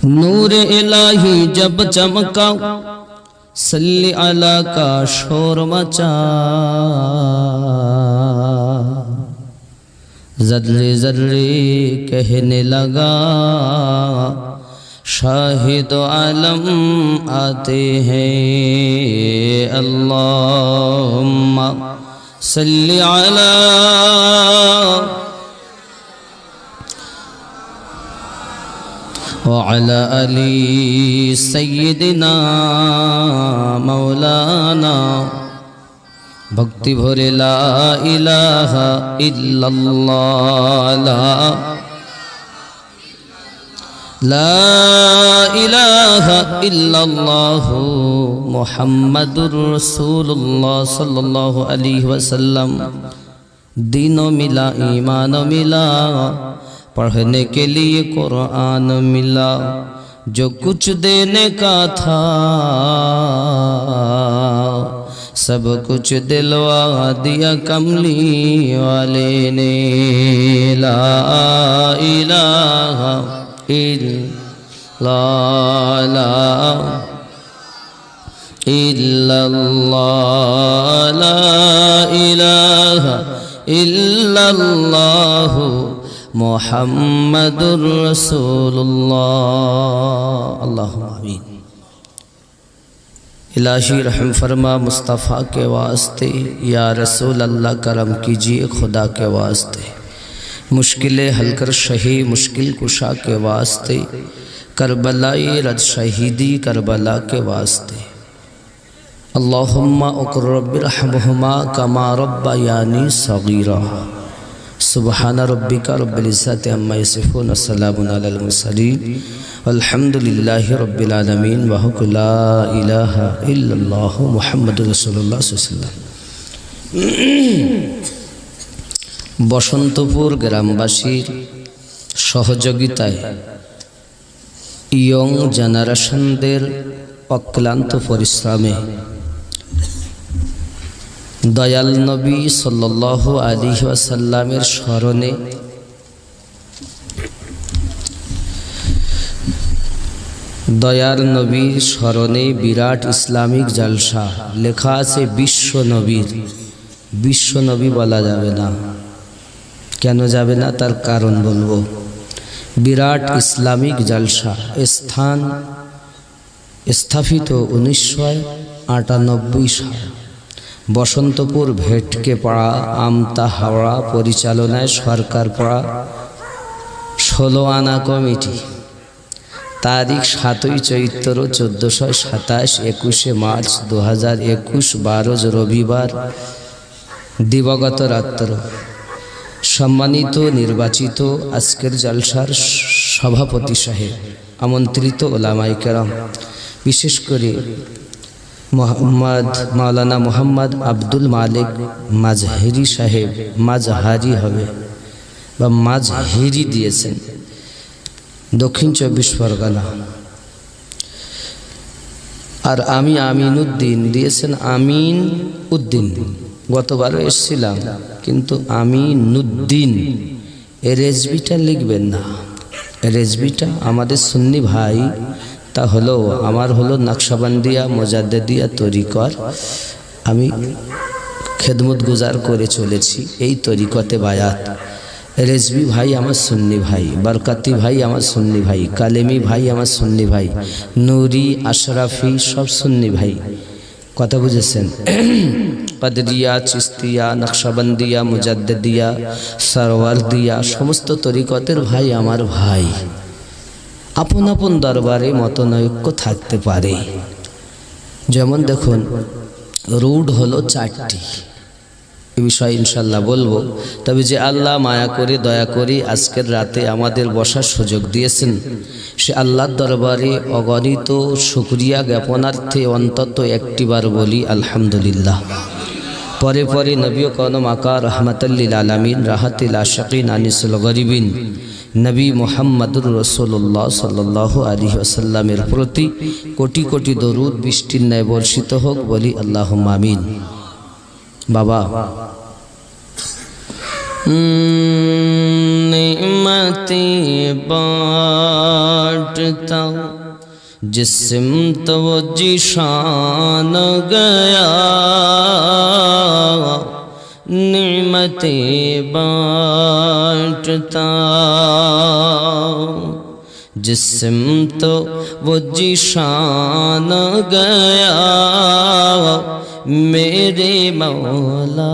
नूर इलाही जब चमका सल्ली अला का शोर मचा, ज़र्रे ज़र्रे कहने लगा शाहिद आलम आते हैं। अल्लाहुम्मा सल्ली अला वअला अली सय्यिदिना मौलाना। भक्ति भरे ला इलाहा इल्लल्लाह, ला इलाहा इल्लल्लाह मुहम्मदुर रसूलुल्लाह सल्लल्लाहु अलैहि वसल्लम। दीनो मिला ईमान मिला, पढ़ने के लिए कुरान मिला, जो कुछ देने का था सब कुछ दिलवा दिया कमली वाले ने। ला इलाहा इल्लल्लाह, ला इलाहा इल्लल्लाह मुहम्मदुर रसूलुल्लाह। अल्लाहुम्मा आमीन। इलाही रहम फरमा मुस्तफ़ा के वास्ते, या रसूल अल्लाह करम कीजिए खुदा के वास्ते। मुश्किलें हल कर शही मुश्किल कुशा के वास्ते, करबलाई रद शहीदी करबला के वास्ते। अल्लाहुम्मा उक़र्रबिरहमुहुमा कमा रब्बयानी सगीरा। सुबहान रब्बिका रब्बिल इज़्ज़ति अम्मा यसिफ़ून, वस्सलामुन अलल मुरसलीन, वल्हम्दुलिल्लाहि रब्बिल आलमीन, व ला इलाहा इल्लल्लाह मुहम्मदुर रसूलुल्लाह सल्लल्लाहु अलैहि वसल्लम। बसंतपुर ग्रामबासीर सहयोगिताय ইয়ং জেনারেশনদের অক্লান্ত পরিশ্রমে দয়াল নবী সাল্লাল্লাহু আলাইহি ওয়াসাল্লামের স্মরণে দয়ার নবীর স্মরণে বিরাট ইসলামিক জলসা। লেখা আছে বিশ্ব নবীর। বিশ্ব নবী বলা যাবে না, কেন যাবে না তার কারণ বলবো। বিরাট ইসলামিক জলসা স্থান স্থাপিত 1998 সাল বসন্তপুর ভেটকে পাড়া আমতা হাওড়া পরিচালনায় সরকার পাড়া 16 আনা কমিটি। তারিখ 7ই চৈত্র 1427, 21 মার্চ 2021 12 রবিবার দিবাগত রাত্র। সম্মানিত নির্বাচিত আজকের জলসার সভাপতি সাহেব, আমন্ত্রিত ওলামায়ে কেরাম, বিশেষ করে মাওলানা মোহাম্মদ আব্দুল মালিক মাজহেরি সাহেব, মাজহারি হবে বা মাজহেরি দিয়েছেন, দক্ষিণ 24 পরগনা। আর আমি আমিনুদ্দিন দিয়েছেন, আমিন উদ্দিন। গতবারও এসেছিলাম, কিন্তু আমিনুদ্দিন রেজবিটা লিখবেন না। রেজবিটা আমাদের সুন্নি ভাই, তা হলো আমার হলো নকশবন্দিয়া মুজাদ্দিদিয়া তরিকর। আমি খেদমত গুজার করে চলেছি এই তরিকতে বায়াত। রেজবি ভাই আমার সুন্নি ভাই, বরকতি ভাই আমার সুন্নি ভাই, কালেমি ভাই আমার সুন্নি ভাই, নুরি আশরাফি সব সুন্নি ভাই। কথা বুঝেছেন? কদরিয়া, চিস্তিয়া, নকশবন্দিয়া, মুজাদ্দিদিয়া, সরওয়ারদিয়া সমস্ত তরিকতের ভাই আমার ভাই। আপন আপন দরবারে মতনৈক্য থাকতে পারে। যেমন দেখুন, রুট হলো 4টি। এই বিষয়ে ইনশাল্লাহ বলবো। তবে যে আল্লাহ মায়া করে দয়া করে আজকের রাতে আমাদের বসার সুযোগ দিয়েছেন, সে আল্লাহর দরবারে অগণিত শুকরিয়া জ্ঞাপনার্থে অন্তত একটিবার বলি আলহামদুলিল্লাহ। পরে পরে নবী কওম আকা রহমাতুল লিল আলামিন, রাহাতুল আশিকিন, আনিসুল গরিবিন নবী মুহাম্মদুর রাসূলুল্লাহ সাল্লাল্লাহু আলাইহি ওয়াসাল্লামের প্রতি কোটি কোটি দরুদ বৃষ্টির ন্যায় বর্ষিত হোক, বলি আল্লাহুম্মা আমিন। বাবা नेमतें बांटता जिस सिमत वो जिशान गया नेमतें बांटता जिस सिमत वो जिशान गया मेरे मौला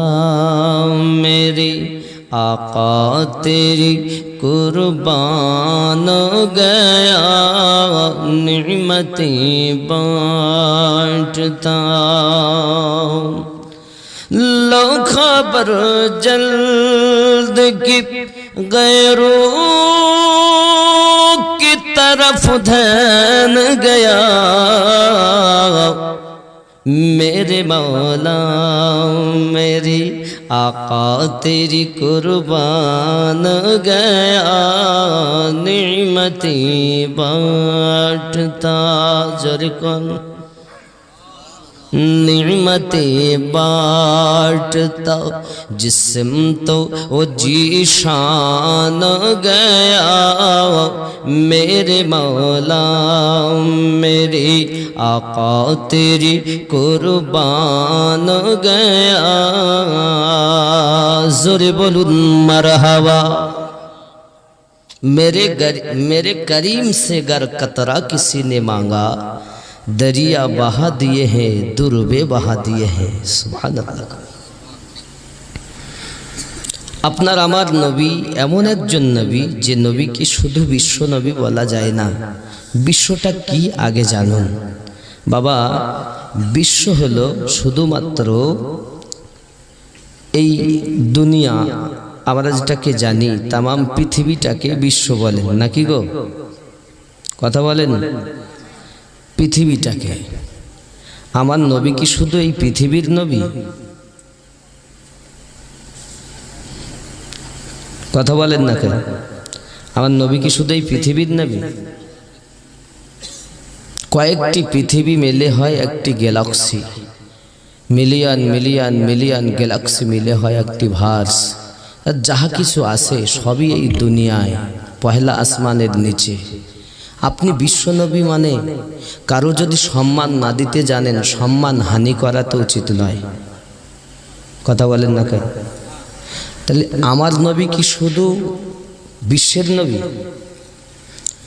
मेरे आका तेरी कुर्बान गया निअमतें बांटता लो खबर जल्द की गैरों की तरफ ध्यान गया मेरे मौला मेरी आका तेरी कुर्बान गया निअमतें बांटता जोर कौन निअमतें बांटता जिस्म तो वो जीशान गया मेरे मौला मेरे आका तेरी कुर्बान गया जोरे बोलूं मरहबा मेरे करीम से गर कतरा किसी ने मांगा दरिया बहा दिए हैं दुर्बे बहा दिए हैं सुभान अल्लाह আপনার আমার নবী এমন একজন নবী যে নবীকে শুধু বিশ্ব নবী বলা যায় না বিশ্বটা কি আগে জানুন বাবা বিশ্ব হলো শুধুমাত্র এই দুনিয়া আমরা যেটাকে জানি तमाम পৃথিবীটাকে বিশ্ব বলেন নাকি গো কথা বলেন পৃথিবীটাকে আমার নবী কি শুধু এই পৃথিবীর নবী কথা বলেন না কেন আমার নবী কি শুধু এই পৃথিবীর নবী কয়েকটি পৃথিবী মিলে হয় একটি Galaxy million million million Galaxy মিলে হয় একটি ভার্স আর যাহা কিছু আছে সবই এই দুনিয়ায় পহেলা আসমানের নিচে আপনি বিশ্বনবী মানে কারো যদি সম্মান না দিতে জানেন সম্মান হানি করা তো উচিত নয় কথা বলেন না কেন তাহলে আমার নবী কি শুধু বিশ্বের নবী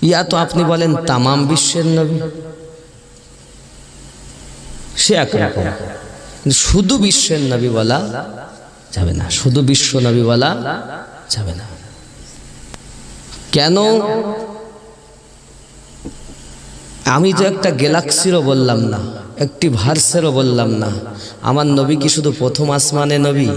ইয়া তো আপনি বলেন तमाम বিশ্বের নবী সে একরকম শুধু বিশ্বের নবী বলা যাবে না শুধু বিশ্ব নবী বলা যাবে না কেন আমি তো একটা গ্যালাক্সিরও বললাম না একটি ভার্সেরও বললাম না আমার নবী কি শুধু প্রথম আসমানে নবী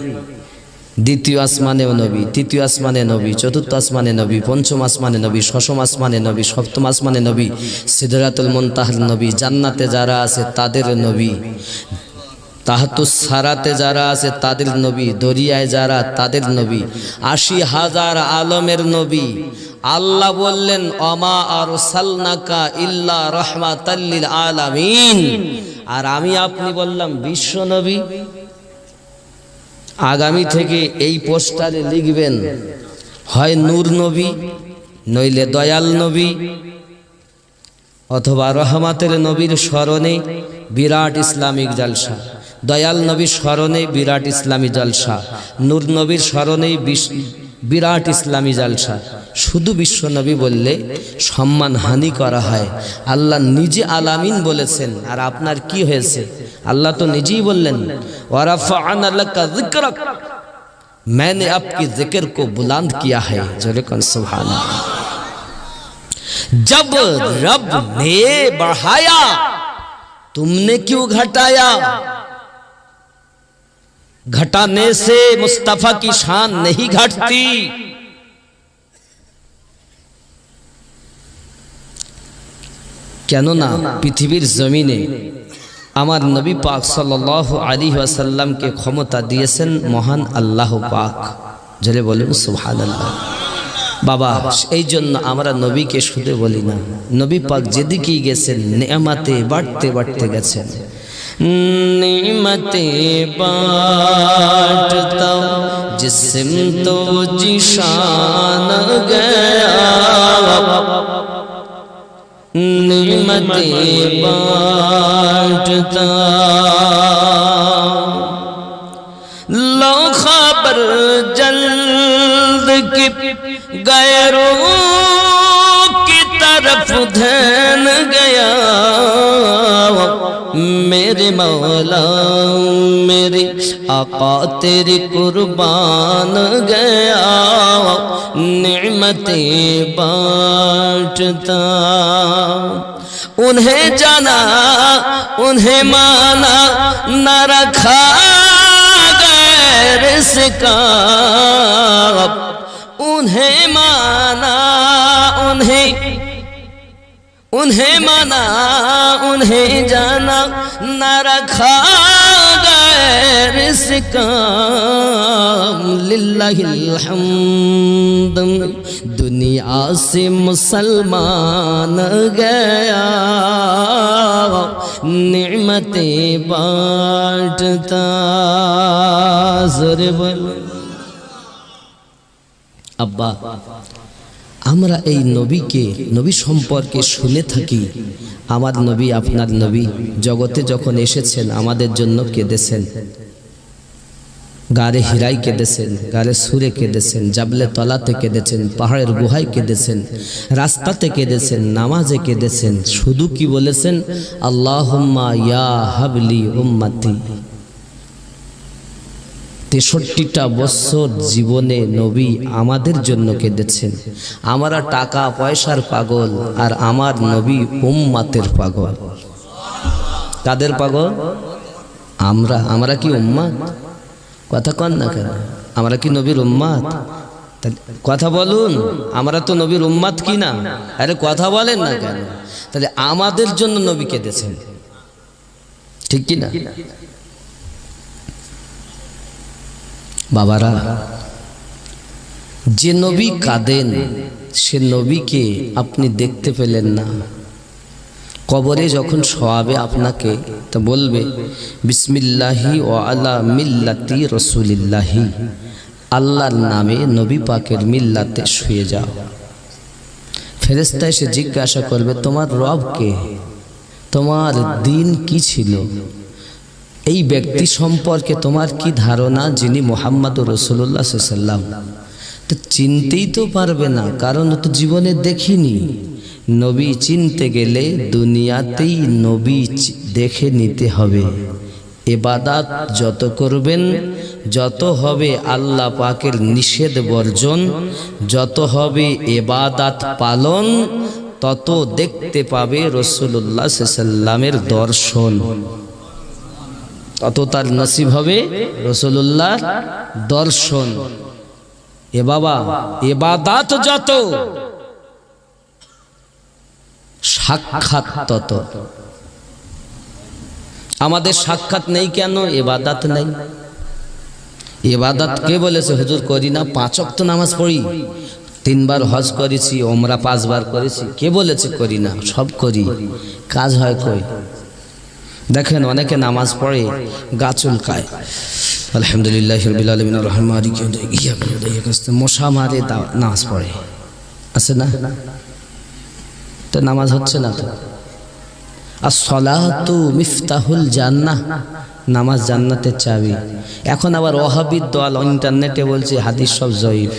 দ্বিতীয় আসমানেও নবী তৃতীয় আসমানে নবী চতুর্থ আসমানে নবী পঞ্চম আসমানে নবী ষষ্ঠ আসমানে নবী সপ্তম আসমানে নবী সিদরাতুল মুনতাহার নবী জান্নাতে যারা আছে তাদের নবী তাহাতুস সারাতে যারা আছে তাদের নবী দরিয়ায় যারা তাদের নবী ৮০,০০০ আলমের নবী আল্লাহ বললেন অমা আরসালনাকা ইল্লা রাহমাতাল লিল আলামিন আর আমি আপনি বললাম বিশ্ব নবী আগামী থেকে এই পোস্টারে লিখবেন হয় নূর নবী নইলে দয়াল নবী অথবা রহমতের নবীর স্মরণে বিরাট ইসলামিক জলসা দয়াল নবীর স্মরণে বিরাট ইসলামী জলসা নূর নবীর স্মরণে বিরাট ইসলামী জলসা শুধু বিশ্ব নবী বললে সম্মান হানি করা হয় আল্লাহ নিজে আলামিন বলেছেন আর আপনার কি হয়েছে আল্লাহ তো নিজেই বললেন ওয়ারাফা'না লাকা যিকরাক मैंने आपके जिक्र को बुलंद किया है जोरे कौन सुभान अल्लाह जब रब ने बढ़ाया तुमने क्यों घटाया घटाने से मुस्तफा की शान नहीं घटती কেননা পৃথিবীর জমিনে আমার নবী পাক সাল্লাল্লাহু আলাইহি ওয়াসাল্লাম কে ক্ষমতা দিয়েছেন মহান আল্লাহ পাক জলে বলেন সুবহানাল্লাহ বাবা এই জন্য আমরা নবীকে শুধু বলি না নবী পাক যেদিকেই গেছেন নেয়ামতে বাড়তে বাড়তে গেছেন नेमतें बांटता जिस्म तो जिशान गया, नेमतें बांटता लो खबर जल्द की गैरों की तरफ ध्यान गया, मेरे मौला मेरे आका तेरी कुर्बान गया, नेमतें बांटता उन्हें जाना उन्हें माना न रखा गैर इसका, उन्हें माना उन्हें माना उन्हें जाना न रखा गैर इसका, लिल्लाहिल हम्द दुनिया से मुसलमान गया, नेमतें बांटता जोरे बोल। अब्बा আমরা এই নবীকে নবী সম্পর্কে শুনে থাকি, আমার নবী আপনার নবী জগতে যখন এসেছেন আমাদের জন্য কেঁদেছেন, গারে হিরাই কেঁদেছেন, গারে সুরে কেঁদেছেন, জাবলে তলাতে কেঁদেছেন, পাহাড়ের গুহায় কেঁদেছেন, রাস্তাতে কেঁদেছেন, নামাজে কেঁদেছেন। শুধু কি বলেছেন? আল্লাহুম্মা ইয়া হাবলি উম্মতি। 63টা বছর জীবনে নবী আমাদের জন্য কেঁদেছেন। আমরা টাকা পয়সার পাগল আর আমার নবী উম্মাতের পাগল। কাদের পাগল? আমরা কি উম্মাত? কথা কন না কেন? আমরা কি নবীর উম্মাত? কথা বলুন, আমরা তো নবীর উম্মাত কি না? আরে কথা বলেন না কেন? তাহলে আমাদের জন্য নবী কেঁদেছেন, ঠিক কি না? বাবারা, যে নবী কাঁদেন সে নবীকে আপনি দেখতে পেলেন না। কবরে যখন শোয়াবে আপনাকে তা বলবে বিসমিল্লাহি ওয়া আলা মিল্লাতি রাসূলিল্লাহি, আল্লাহর নামে নবী পাকের মিল্লাতে শুয়ে যাও। ফেরেশতা এসে জিজ্ঞাসা করবে তোমার রব কে, তোমার দিন কি ছিল, এই ব্যক্তি সম্পর্কে তোমার কি ধারণা যিনি মুহাম্মদুর রাসূলুল্লাহ সাল্লাল্লাহু আলাইহি ওয়াসাল্লাম? তো চিনতেই তো পারবে না, কারণ তো জীবনে দেখিনি। নবী চিনতে গেলে দুনিয়াতেই নবী দেখে নিতে হবে। ইবাদত যত করবেন, যত হবে আল্লাহ পাকের নিষেধ বর্জন, যত হবে ইবাদত পালন, তত দেখতে পাবে রাসূলুল্লাহ সাল্লাল্লাহু আলাইহি ওয়াসাল্লামের দর্শন, তত তার নসিব হবে রাসূলুল্লাহর দর্শন। এ বাবা, ইবাদত যত, সাক্ষাৎ তত। আমাদের সাক্ষাৎ নেই কেন? ইবাদত নেই। ইবাদত কে বলেছে হুজুর করি না? 5 ওয়াক্ত নামাজ পড়ি, 3 বার হজ করেছি, ওমরা 5 বার করেছি, কে বলেছে করি না? সব করি, কাজ হয় কই? দেখেন অনেকে নামাজ পড়ে গা চুলকায়, আলহামদুলিল্লাহি রাব্বিল আলামিন আর রহমান মালিকি ইয়াউমিদ্দিন, মশা মারে নামাজ পড়ে, আছে না? তো নামাজ হচ্ছে না তো। আসসালাতু মিফতাহুল জান্নাহ, নামাজ জান্নাতের চাবি। এখন আবার ওয়াহাবীর দল ইন্টারনেটে বলছে হাদিস সব জয়ীফ,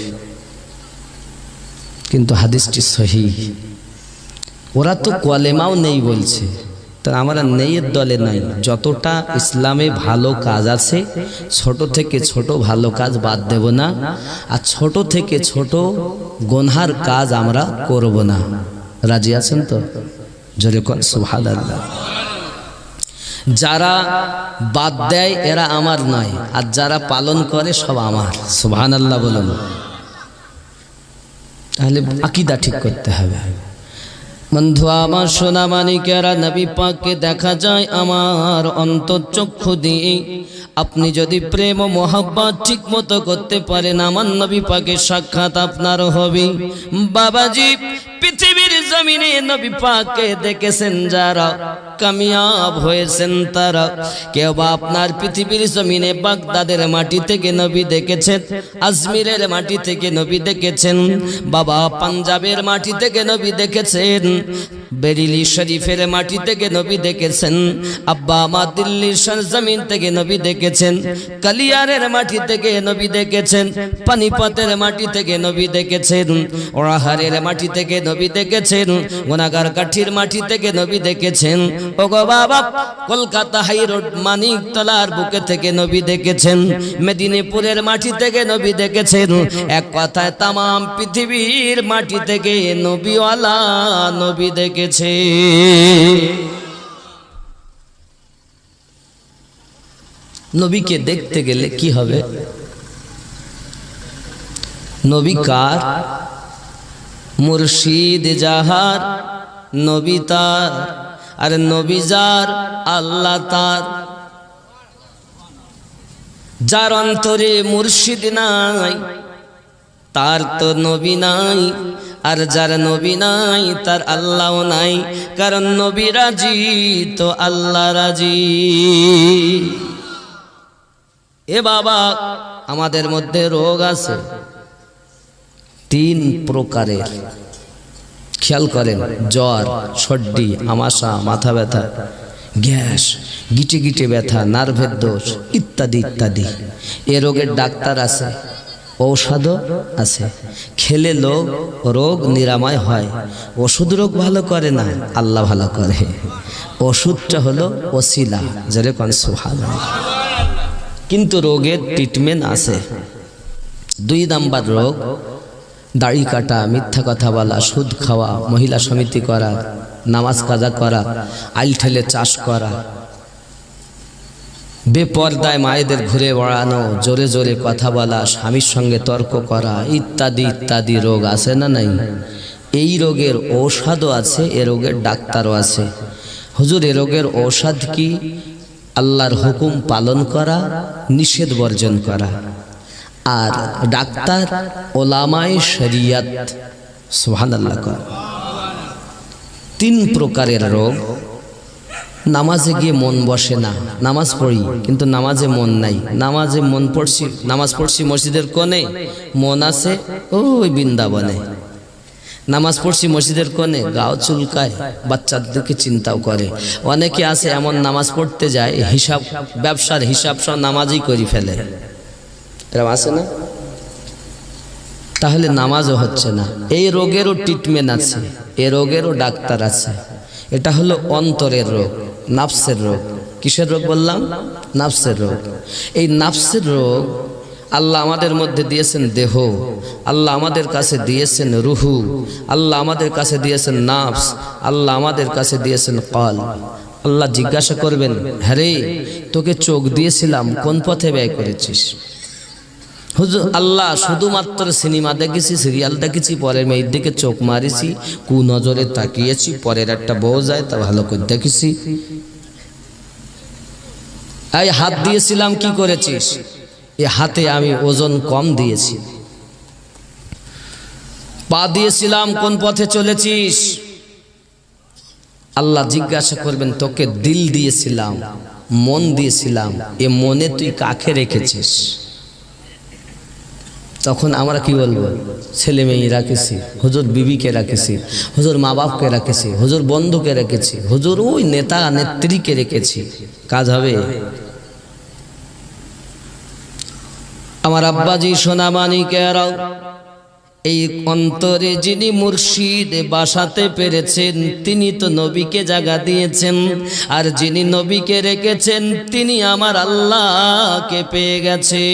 কিন্তু হাদিসটি সহিহ। ওরা তো কলেমাও নেই বলছে, তা আমরা নেইয়ের দলে নাই। যতটা ইসলামে ভালো কাজ আছে, ছোট থেকে ছোট ভালো কাজ বাদ দেব না, আর ছোট থেকে ছোট গুনহার কাজ আমরা করব না। রাজি আছেন তো? জোরে কোন সুবহানাল্লাহ। যারা বাদ দেয় এরা আমার নয়, আর যারা পালন করে সব আমার। সুবহানাল্লাহ বলুন। তাহলে আকীদা ঠিক করতে হবে। বন্ধু আমার, সোনা মানিকেরা, নবী পাককে দেখা যায় আমার অন্তর্চক্ষু দিয়ে। আপনি যদি প্রেম ও মোহাব্বত ঠিক মতো করতে পারেন আমার নবী পাকের সাক্ষাৎ আপনারও হবে। বাবাজি পৃথিবীর জমিনে নবী পাককে দেখেছেন যারা কামিয়াব হয়েছেন তারা। কেউ বা আপনার পৃথিবীর জমিনে বাগদাদের মাটি থেকে নবী দেখেছেন, আজমিরের মাটি থেকে নবী দেখেছেন, বাবা পাঞ্জাবের মাটি থেকে নবী দেখেছেন, বেরিলি শরীফের মাটি থেকে নবী দেখেছেন, আব্বা আমা দিল্লির সরজমিন থেকে নবী দেখেছেন, কালিয়ারের মাটি থেকে নবী দেখেছেন, পানিপতের মাটি থেকে নবী দেখেছেন, ওরাহারের মাটি থেকে নবী দেখেছেন, গুনাগার কাঠির মাটি থেকে নবী দেখেছেন। ওগো বাবা কলকাতা হাই রোড মানিকতলার বুকে থেকে নবী দেখেছেন, মেদিনীপুরের মাটি থেকে নবী দেখেছেন। এক কথায় তামাম পৃথিবীর মাটি থেকে নবীওয়ালা নবী দেখেছে। নবীকে দেখতে গেলে কি হবে? নবী কার? মুর্শিদ যাহার নবী তার, আর নবী যার আল্লাহ তার। যার অন্তরে মুর্শিদ নাই তার তো নবী নাই, আর যার নবী নাই তার আল্লাহ নাই। কারণ নবী রাজি তো আল্লাহ রাজি। এ বাবা আমাদের মধ্যে রোগ আছে তিন প্রকারের, খেয়াল করেন। জ্বর, সর্দি, আমাশা, মাথা ব্যথা, গ্যাস, গিটে গিটে ব্যথা, নার্ভের দোষ ইত্যাদি ইত্যাদি। এ রোগের ডাক্তার আছে, ঔষধও আছে। খেলে রোগ নিরাময় হয়। ওষুধ রোগ ভালো করে না, আল্লাহ ভালো করে। ওষুধটা হলো ওসিলা, যেরকম সুবহানাল্লাহ। কিন্তু রোগের ট্রিটমেন্ট আছে। 2 নাম্বার রোগ দাড়ি কাটা, মিথ্যা কথা বলা, সুদ খাওয়া, মহিলা সমিতি করা, নামাজ কাজা করা, আইল ঠেলে চাষ করা, বেপর্দায় মায়েদের ঘুরে বেড়ানো, জোরে জোরে কথা বলা, স্বামীর সঙ্গে তর্ক করা ইত্যাদি ইত্যাদি রোগ আছে না নাই? এই রোগের ঔষধও আছে, এ রোগের ডাক্তারও আছে। হুজুর এ রোগের ঔষধ কি? আল্লাহর হুকুম পালন করা, নিষেধ বর্জন করা। আর ডাক্তার ওলামায়ে শরিয়ত, সুবহানাল্লাহ। 3 প্রকারের রোগ। নামাজে গিয়ে মন বসে না, নামাজ পড়ি কিন্তু নামাজে মন নাই। নামাজে মন পড়ছি, নামাজ পড়ছি মসজিদের কোণে, মন আছে ওই বৃন্দাবনে। নামাজ পড়ছি মসজিদের কোণে, গাও চুলকায়, বাচ্চাদেরকে চিন্তাও করে। অনেকে আছে এমন নামাজ পড়তে যায়, হিসাব ব্যবসার হিসাব সব নামাজই করে ফেলে, এরকম আছে না? তাহলে নামাজও হচ্ছে না। এই রোগেরও ট্রিটমেন্ট আছে, এ রোগেরও ডাক্তার আছে। এটা হলো অন্তরের রোগ, নাফসের রোগ। কিসের রোগ বললাম? নাফসের রোগ। এই নাফসের রোগ আল্লাহ আমাদের মধ্যে দিয়েছেন দেহ, আল্লাহ আমাদের কাছে দিয়েছেন রুহু, আল্লাহ আমাদের কাছে দিয়েছেন নাফস, আল্লাহ আমাদের কাছে দিয়েছেন কলব। আল্লাহ জিজ্ঞাসা করবেন, হ্যাঁ রে তোকে চোখ দিয়েছিলাম, কোন পথে ব্যয় করেছিস? হুজুর আল্লাহ শুধুমাত্র সিনেমা দেখেছি, সিরিয়াল দেখেছি, পরের মেয়ের দিকে চোখ মারিছি, কু নজরে তাকিয়েছি, পরের একটা বউ যায় তা ভালো করে দেখেছি। এই হাত দিয়েছিলাম, কি করেছিস? এ হাতে আমি ওজন কম দিয়েছি। পা দিয়েছিলাম, কোন পথে চলেছিস? আল্লাহ জিজ্ঞাসা করবেন, তোকে দিল দিয়েছিলাম, মন দিয়েছিলাম, এ মনে তুই কাকে রেখেছিস? তখন আমরা কি বলবো? ছেলে মেয়ে রাখেছি, হুজুর বিবিকে রাখেছি, হুজুর মা বাপকে রাখেছি, হুজুর বন্ধুকে রেখেছি, হুজুর ওই নেতা নেত্রীকে রেখেছি। কাজ হবে? আমার আব্বাজি সোনামানিকেরাও, এই অন্তরে যিনি মুর্শিদ বাসাতে পেরেছেন তিনি তো নবীকে জায়গা দিয়েছেন, আর যিনি নবীকে রেখেছেন তিনি আমার আল্লাহকে পেয়ে গেছে।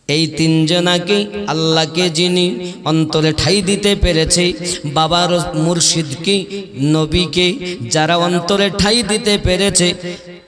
এই তিনজনাকে আল্লাহকে যিনি অন্তরে ঠাই দিতে পেরেছে, বাবার মুর্শিদকে, নবীকে যারা অন্তরে ঠাই দিতে পেরেছে,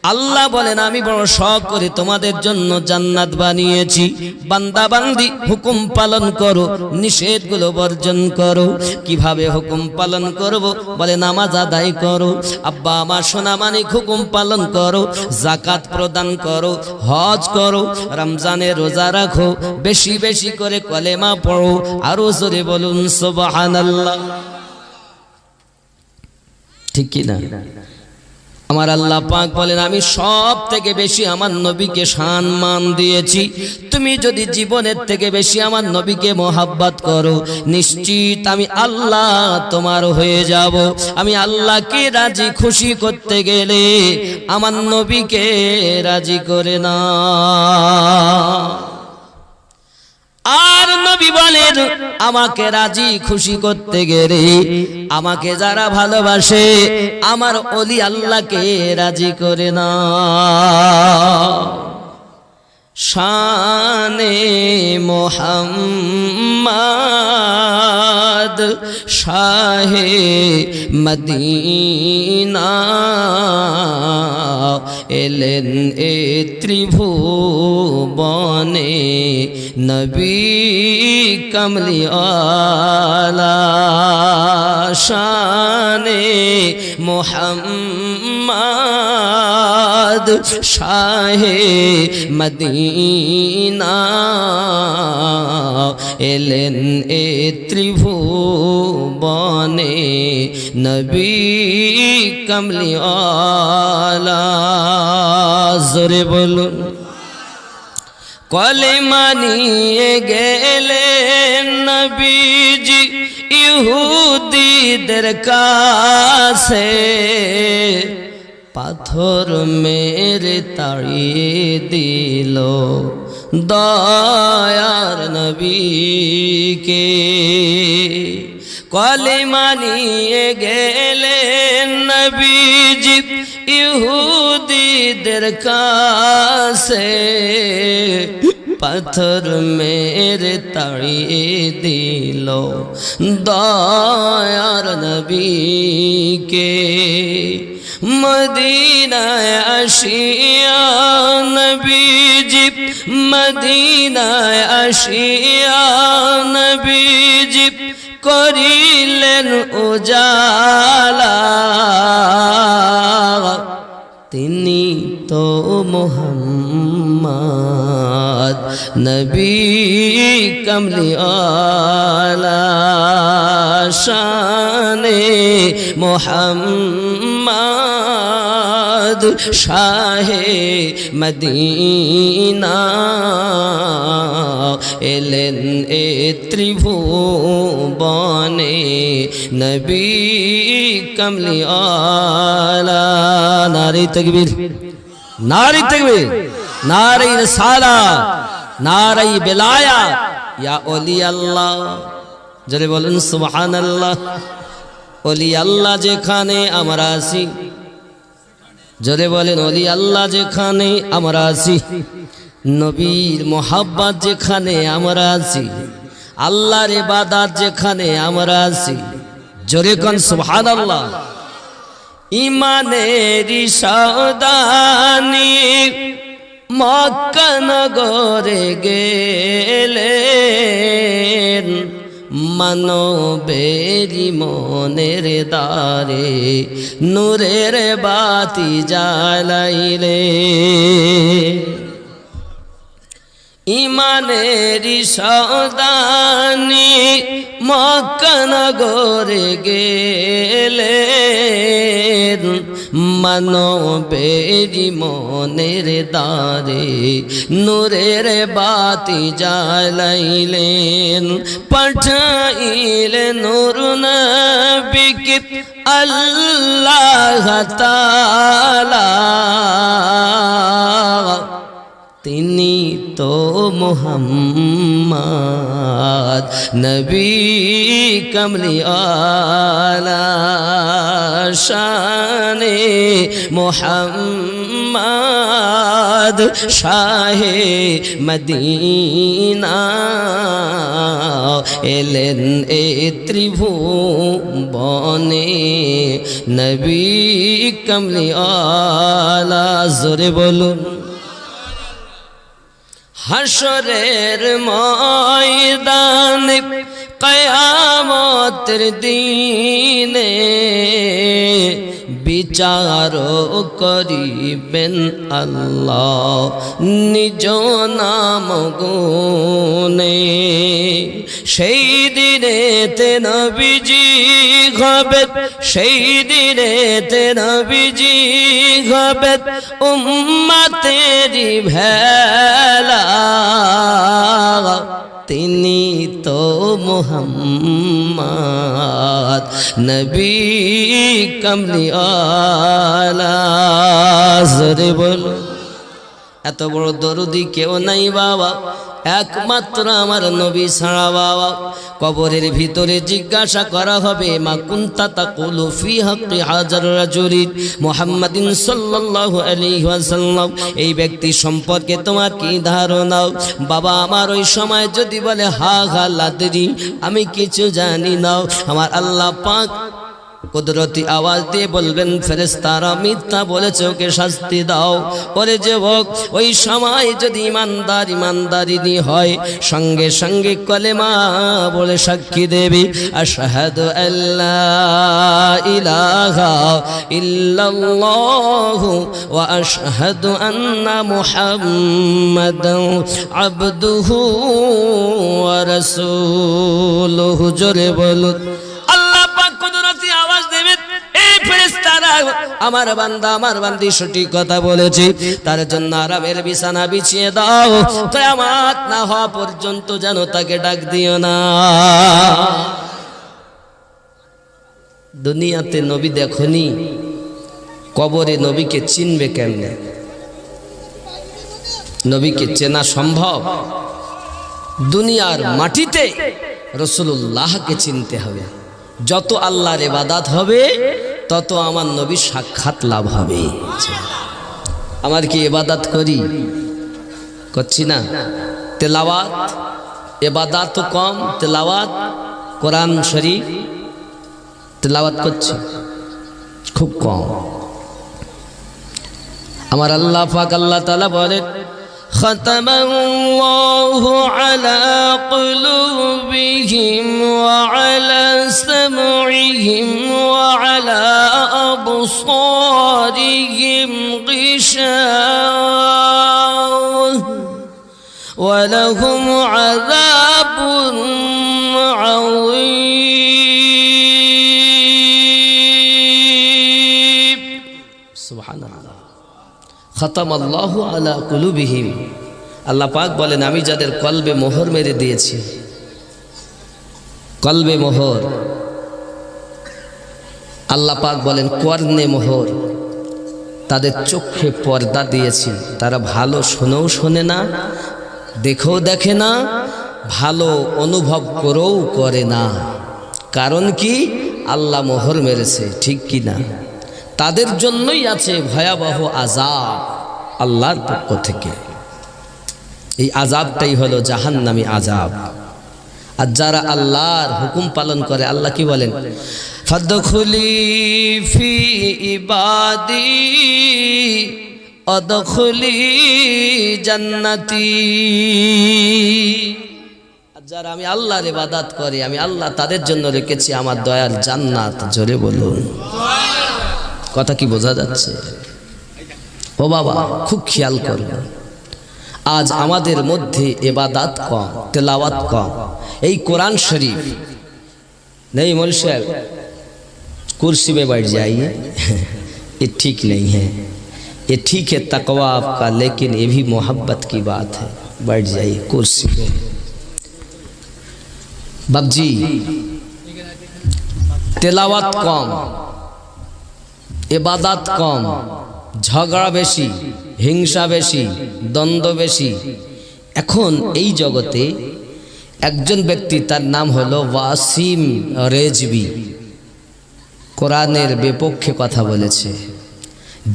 আল্লাহ বলেন আমি বড় শখ করে তোমাদের জন্য জান্নাত বানিয়েছি, বান্দা বান্দি হুকুম পালন করো, নিষেধগুলো বর্জন করো। কিভাবে হুকুম পালন করব? বলে নামাজ আদায় করো, আব্বা আমার সোনা মানিক হুকুম পালন করো, যাকাত প্রদান করো, হজ করো, রমজানের রোজা রাখো, বেশি বেশি করে কলেমা পড়ো, আরো জোরে বলুন সুবহানাল্লাহ। ঠিক কি না? আমার আল্লাহ পাক বলেন আমি সব থেকে বেশি আমার নবীকে সম্মান দিয়েছি। তুমি যদি জীবনের থেকে বেশি আমার নবীকে মোহাব্বত করো, নিশ্চিত আমি আল্লাহ তোমার হয়ে যাব। আমি আল্লাহকে রাজি খুশি করতে গেলে আমার নবীকে রাজি করে না। আর নবী বলেন আমাকে রাজি খুশি করতে গেলে আমাকে যারা ভালোবাসে আমার ওলি আল্লাহকে রাজি করে না। শানে মোহাম্মদ শাহে মদিনা এলেন এ ত্রিভুবনে নবী কমলিওয়ালা। শানে মোহাম্মদ শাহে মদিনা এলেন এ ত্রিভুবনে নবী কমলিওয়ালা। জোরে বলুন। কলেমা নিয়ে গেলেন নবীজি ইহুদিদের কাছে, পাথর মেরে তাড়িয়ে দিল দয়ার নবীকে। কলেমা নিয়ে গেলেন নবীজি ইহুদিদের কাছে, পাথর মেরে তাড়িয়ে দিল দয়ার নবীকে। মদিনায় আসিয়া নবীজি, মদিনায় আসিয়া নবীজি করিলেন উজালা। তিনি তো মুহাম্মদ নবী কমলিওয়ালা। শানে মোহাম্মদ শাহে মদিনা এলেন এ ত্রিভুবনে নবী কমলিওয়ালা। নারে তাকবীর, নারে তাকবীর, নারে রিসালাত, নারে বেলায়াত, ইয়া ওলি আল্লাহ। জোরে বলুন সুবহানাল্লাহ। ওলি আল্লাহ যেখানে আমরা আছি, জোরে বলেন ওলি আল্লাহ যেখানে আমরা আছি, নবীর মোহাব্বত যেখানে আমরা আছি, আল্লাহর ইবাদত যেখানে আমরা আছি, জোরে কোন সুবহানাল্লাহ। ইমানেরি সওদানি মক্কা নগরে গেলেন, মানবেরি মনের দ্বারে নূরের বাতি জ্বালাইলে। ইমানেরি সওদানি মক্কা নগরে গেলেন, মানবেরি মনের দ্বারে নূরের বাতি জ্বালাইলেন। পাঠাইলেন নূর নবীকে আল্লাহ তাআলা, তিনি তো মোহাম্মদ নবী কমলি আলা শানে মোহাম্মদ শাহে মদিনা এলেন এ ত্রিভুবনে নবী কমলি আলা। জোরে বলুন। হাশরের ময়দানে কিয়ামতের দিনে বিচার করিবেন আল্লাহ নিজ নাম গুণে। সেই দিনেতে নবীজি হবে, সেই দিনেতে নবীজি হবে উম্মতেরি ভেলা। তিনি তো মোহাম্মদ নবী কমলি আলা। জোরে বলো। এত বড় দরদি কেউ নাই বাবা, একমাত্র আমার নবী ছাড়া বাবা। কবরের ভিতরে জিজ্ঞাসা করা হবে, মা কুনতা তাকুলু ফি হাক্কি হাজার রাজুলিন মুহাম্মাদিন সাল্লাল্লাহু আলাইহি ওয়াসাল্লাম। এই ব্যক্তি সম্পর্কে তোমার কি ধারণা? বাবা আমার ওই সময় যদি বলে হা হা লাদরি, আমি কিছু জানি না, আমার আল্লাহ পাক কুদরতি আওয়াজ দিয়ে বলবেন, ফেরেশতারা মিথ্যা বলেছে, ওকে শাস্তি দাও। ওরে যুবক, ওই সময় যদি ইমানদারিনী হয়, সঙ্গে সঙ্গে কলেমা বলে সাক্ষী দেবী, আশহাদু আল্লা ইলাহা ইল্লাল্লাহু ওয়া আশহাদু আন্না মুহাম্মাদান আবদুহু ওয়া রাসূলুহু। জোরে বলুন। আমার বান্দা আমার বান্দি সঠিক কথা বলেছে, তার জন্য আরামের বিছানা বিছিয়ে দাও, কিয়ামত না হওয়া পর্যন্ত যেন তাকে ডাক দিও না। দুনিয়াতে নবী দেখনি, কবরে নবীকে চিনবে কেমনে? নবীকে চেনা সম্ভব? দুনিয়ার মাটিতে রাসূলুল্লাহকে চিনতে হবে। যত আল্লাহর ইবাদত হবে তত আমার নবীর সাক্ষাৎ লাভ হবে। আমার কি ইবাদত করি? করছি না। তেলাওয়াত, ইবাদত তো কম, তেলাওয়াত কোরআন শরীফ তেলাওয়াত করছি খুব কম। আমার আল্লাহ পাক আল্লাহ তাআলা বলেন, খতামাল্লাহু আলা কুলুবিহিম ওয়া আলা সামঈহিম ওয়া আলা আবসারিহিম গিশাওয়া ওয়া লাহুম আযাবুন আযীম। সুবহানাল্লাহ। খতামাল্লাহু আলা কুলুবিহিম, আল্লাহ পাক বলেন আমি যাদের কলবে মোহর মেরে দিয়েছি, কলবে মোহর, আল্লাহ পাক বলেন কর্ণে মোহর, তাদের চোখে পর্দা দিয়েছি, তারা ভালো শোনেও শোনে না, দেখেও দেখে না, ভালো অনুভব করেও করে না। কারণ কি? আল্লাহ মোহর মেরেছে, ঠিক কি না? তাদের জন্যই আছে ভয়াবহ আযাব আল্লাহর পক্ষ থেকে। এই আযাবটাই হলো জাহান্নামী আযাব। আর যারা আল্লাহর হুকুম পালন করে, আল্লাহ কি বলেন? ফাদখুলি ফি ইবাদি আদখুলি জান্নাতি। যারা আমি আল্লাহর ইবাদত করে, আমি আল্লাহ তাদের জন্য রেখেছি আমার দয়ার জান্নাত। জোরে বলুন। কথা কি বোঝা যাচ্ছে? ও বাবা, খুব খেয়াল করবেন। আজ আমাদের মধ্যে ইবাদত কম, তেলাওয়াত কম। এই কোরআন शरीफ नहीं मौलवी साहब, कुर्सी पे बैठ जाइए, ये ठीक नहीं है। ये ठीक है तकवा आपका, लेकिन ये भी मोहब्बत की बात है। बैठ जाइए कुर्सी पे। बाबजी, तेलावत कम, इबादत कम, झगड़ा बेशी, हिंसा बेशी, द्वंद्व बेशी। এখন এই জগতে একজন ব্যক্তি, তার নাম হলো ওয়াসিম রেজভী, কোরআনের বিপক্ষে কথা বলেছে।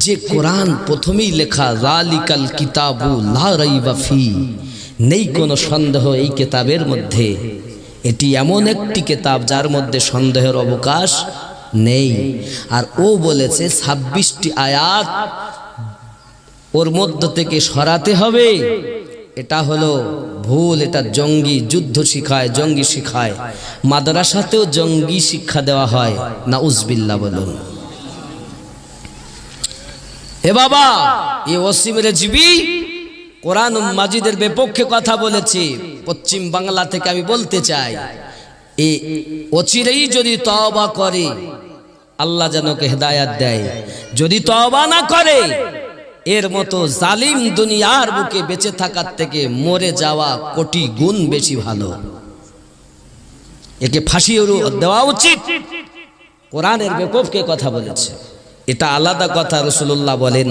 যে কোরআন প্রথমেই লেখা যালিকাল কিতাবু লা রাইবা ফি, নেই কোনো সন্দেহ এই কিতাবের মধ্যে, এটি এমন একটি কিতাব যার মধ্যে সন্দেহের অবকাশ নেই। আর ও বলেছে 26টি আয়াত ওর মধ্য থেকে সরাতে হবে, এটা হলো ভুল, এটা জঙ্গি যুদ্ধ শিখায়, জঙ্গি শিখায়। মাদ্রাসাতেও জঙ্গি শিক্ষা দেওয়া হয়, নাউজুবিল্লাহ বলুন। এ বাবা, এ ওয়াসিম রেজভী কোরআন মাজিদের বিপক্ষে কথা বলেছে। পশ্চিম বাংলা থেকে আমি বলতে চাই, এ অচিরেই যদি তওবা করে আল্লাহ যেন ওকে হেদায়েত দেয়। যদি তওবা না করে, এর মতো জালিম দুনিয়ার বুকে বেঁচে থাকার থেকে মরে যাওয়া কোটি গুণ বেশি ভালো। একে ফাঁসি দেওয়া উচিত। কোরআনের বিপক্ষে কথা বলেছে, এটা আলাদা কথা। রাসূলুল্লাহ বলেন,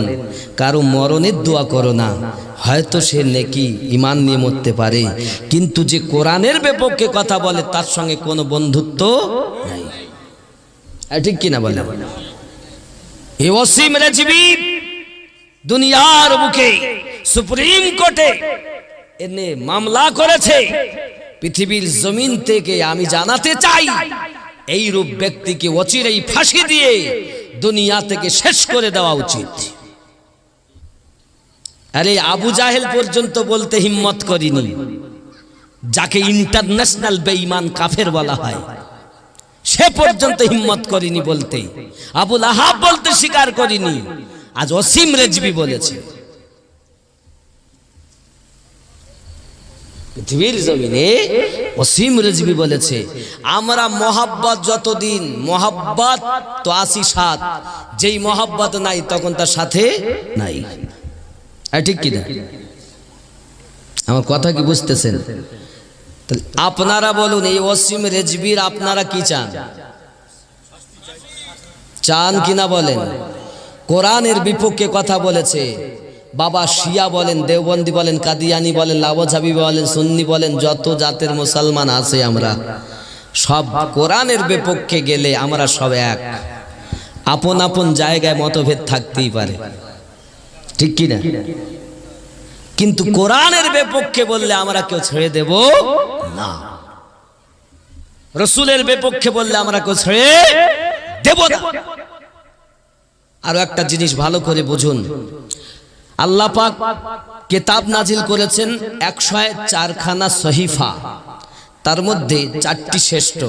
কারো মরণের দোয়া করো না, হয়তো সে নেকি ঈমান নিয়ে মরতে পারে, কিন্তু যে কোরআনের বিপক্ষে কথা বলে তার সঙ্গে কোনো বন্ধুত্ব নাই। ঠিক কিনা বলে? এই ওয়াসিম রেজভী দুনিয়ার বুকে সুপ্রিম কোর্টে এনে মামলা করেছে। পৃথিবীর জমিন থেকে আমি জানাতে চাই, এই রূপ ব্যক্তিকে অচিরেই ফাঁসি দিয়ে দুনিয়া থেকে শেষ করে দেওয়া উচিত। আরে আবু জাহেল পর্যন্ত বলতে হিম্মত করিনি, যাকে ইন্টারন্যাশনাল বেঈমান কাফের বলা হয়, সে পর্যন্ত হিম্মত করিনি বলতে। আবু লাহাব বলতে স্বীকার করিনি, আজ ওয়াসিম রেজভী বলেছে। পৃথিবীর জমিনে ওয়াসিম রেজভী বলেছে, আমরা মহাব্বত যতদিন, মহাব্বত তো 87, যেই মহাব্বত নাই তখন তার সাথে নাই। ঠিক কিনা? আমার কথা কি বুঝতেছেন? আপনারা বলুন, এই ওয়াসিম রেজভীর আপনারা কি চান? চান কিনা বলেন? কোরআনের বিপক্ষে কথা বলেছে। বাবা শিয়া বলেন, দেওবন্দি বলেন, কাদিয়ানি বলেন, লাওয়াজাবি বলেন, সুন্নি বলেন, যত জাতের মুসলমান আছে আমরা সব কোরআনের বিপক্ষে গেলে আমরা সব এক। আপন আপন জায়গায় মতভেদ থাকতেই পারে, ঠিক কি না? কিন্তু কোরআনের বিপক্ষে বললে আমরা কেউ ছেড়ে দেব না, রাসূলের বিপক্ষে বললে আমরা কেউ ছেড়ে দেব না। আরো একটা জিনিস ভালো করে বুঝুন, আল্লাহ পাক কিতাব নাজিল করেছেন 104খানা সহিফা, তার মধ্যে 4টি শ্রেষ্ঠ।